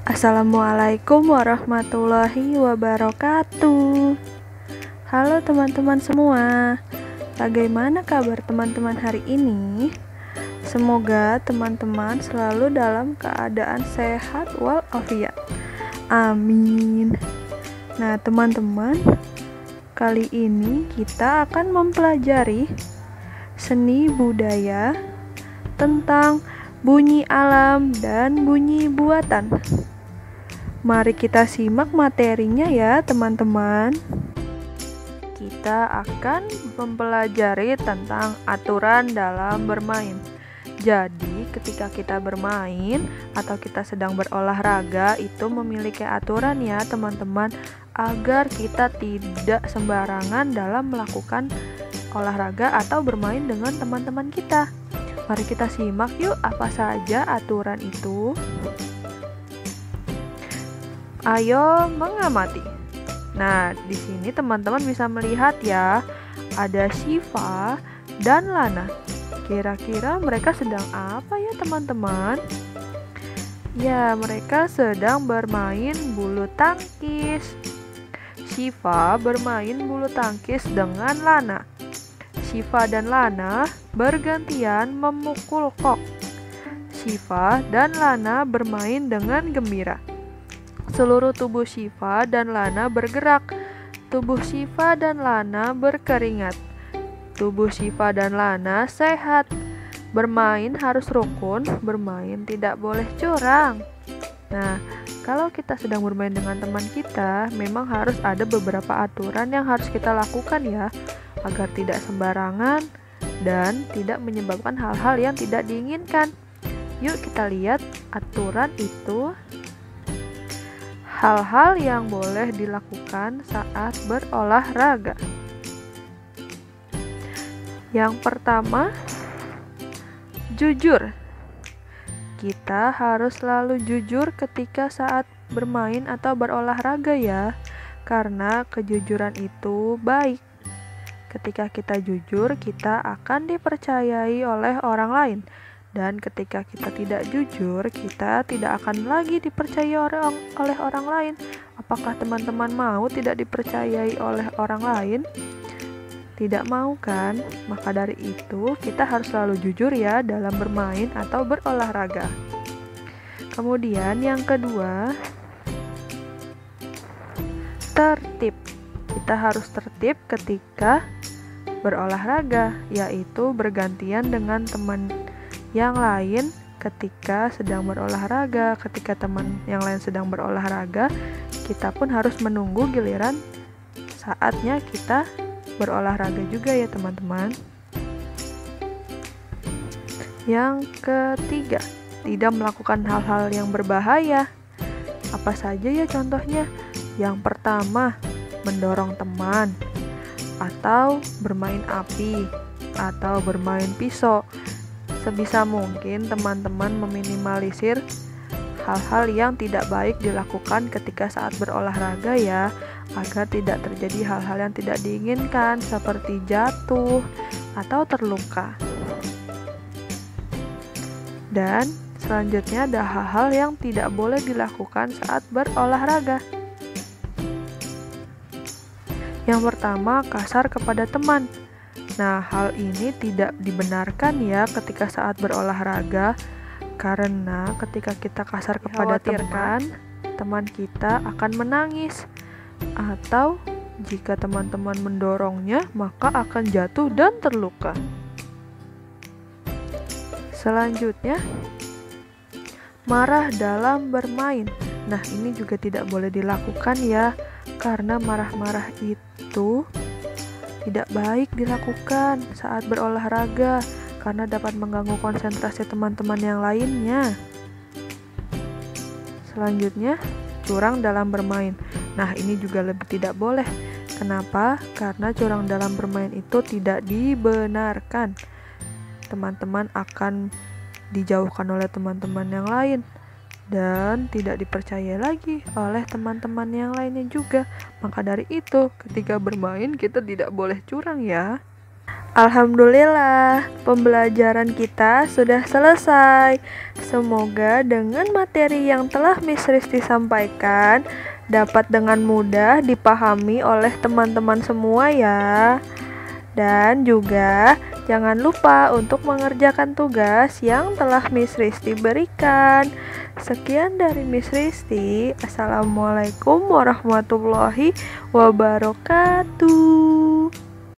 Assalamualaikum warahmatullahi wabarakatuh. Halo teman-teman semua, bagaimana kabar teman-teman hari ini? Semoga teman-teman selalu dalam keadaan sehat walafiat. Amin. Nah teman-teman, kali ini kita akan mempelajari seni budaya tentang bunyi alam dan bunyi buatan. Mari kita simak materinya ya teman-teman. Kita akan mempelajari tentang aturan dalam bermain. Jadi ketika kita bermain atau kita sedang berolahraga itu memiliki aturan ya teman-teman, agar kita tidak sembarangan dalam melakukan olahraga atau bermain dengan teman-teman kita. Mari kita simak yuk apa saja aturan itu. Ayo mengamati. Nah, di sini teman-teman bisa melihat ya, ada Syifa dan Lana. Kira-kira mereka sedang apa ya teman-teman? Ya, mereka sedang bermain bulu tangkis. Syifa bermain bulu tangkis dengan Lana. Syifa dan Lana bergantian memukul kok. Syifa dan Lana bermain dengan gembira. Seluruh tubuh Syifa dan Lana bergerak. Tubuh Syifa dan Lana berkeringat. Tubuh Syifa dan Lana sehat. Bermain harus rukun, bermain tidak boleh curang. Nah, kalau kita sedang bermain dengan teman kita, memang harus ada beberapa aturan yang harus kita lakukan ya, agar tidak sembarangan dan tidak menyebabkan hal-hal yang tidak diinginkan. Yuk kita lihat aturan itu. Hal-hal yang boleh dilakukan saat berolahraga. Yang pertama, jujur. Kita harus selalu jujur ketika saat bermain atau berolahraga ya, karena kejujuran itu baik. Ketika kita jujur, kita akan dipercayai oleh orang lain. Dan ketika kita tidak jujur, kita tidak akan lagi dipercayai oleh orang lain. Apakah teman-teman mau tidak dipercayai oleh orang lain? Tidak mau kan? Maka dari itu, kita harus selalu jujur ya dalam bermain atau berolahraga. Kemudian yang kedua, tertib. Kita harus tertib ketika berolahraga, yaitu bergantian dengan teman yang lain ketika sedang berolahraga. Ketika teman yang lain sedang berolahraga, kita pun harus menunggu giliran saatnya kita berolahraga juga ya teman-teman. Yang ketiga, tidak melakukan hal-hal yang berbahaya. Apa saja ya contohnya? Yang pertama, mendorong teman, atau bermain api, atau bermain pisau. Sebisa mungkin teman-teman meminimalisir hal-hal yang tidak baik dilakukan ketika saat berolahraga ya, agar tidak terjadi hal-hal yang tidak diinginkan seperti jatuh atau terluka. Dan selanjutnya ada hal-hal yang tidak boleh dilakukan saat berolahraga. Yang pertama, kasar kepada teman. Nah, hal ini tidak dibenarkan ya ketika saat berolahraga, karena ketika kita kasar kepada teman kita akan menangis, atau jika teman-teman mendorongnya, maka akan jatuh dan terluka. Selanjutnya, marah dalam bermain. Nah, ini juga tidak boleh dilakukan ya, karena marah-marah itu tidak baik dilakukan saat berolahraga, karena dapat mengganggu konsentrasi teman-teman yang lainnya. Selanjutnya, curang dalam bermain. Nah, ini juga lebih tidak boleh. Kenapa? Karena curang dalam bermain itu tidak dibenarkan. Teman-teman akan dijauhkan oleh teman-teman yang lain dan tidak dipercaya lagi oleh teman-teman yang lainnya juga. Maka dari itu, ketika bermain kita tidak boleh curang ya. Alhamdulillah, pembelajaran kita sudah selesai. Semoga dengan materi yang telah Miss Risti sampaikan dapat dengan mudah dipahami oleh teman-teman semua ya. Dan juga jangan lupa untuk mengerjakan tugas yang telah Miss Risti berikan. Sekian dari Miss Risti. Assalamualaikum warahmatullahi wabarakatuh.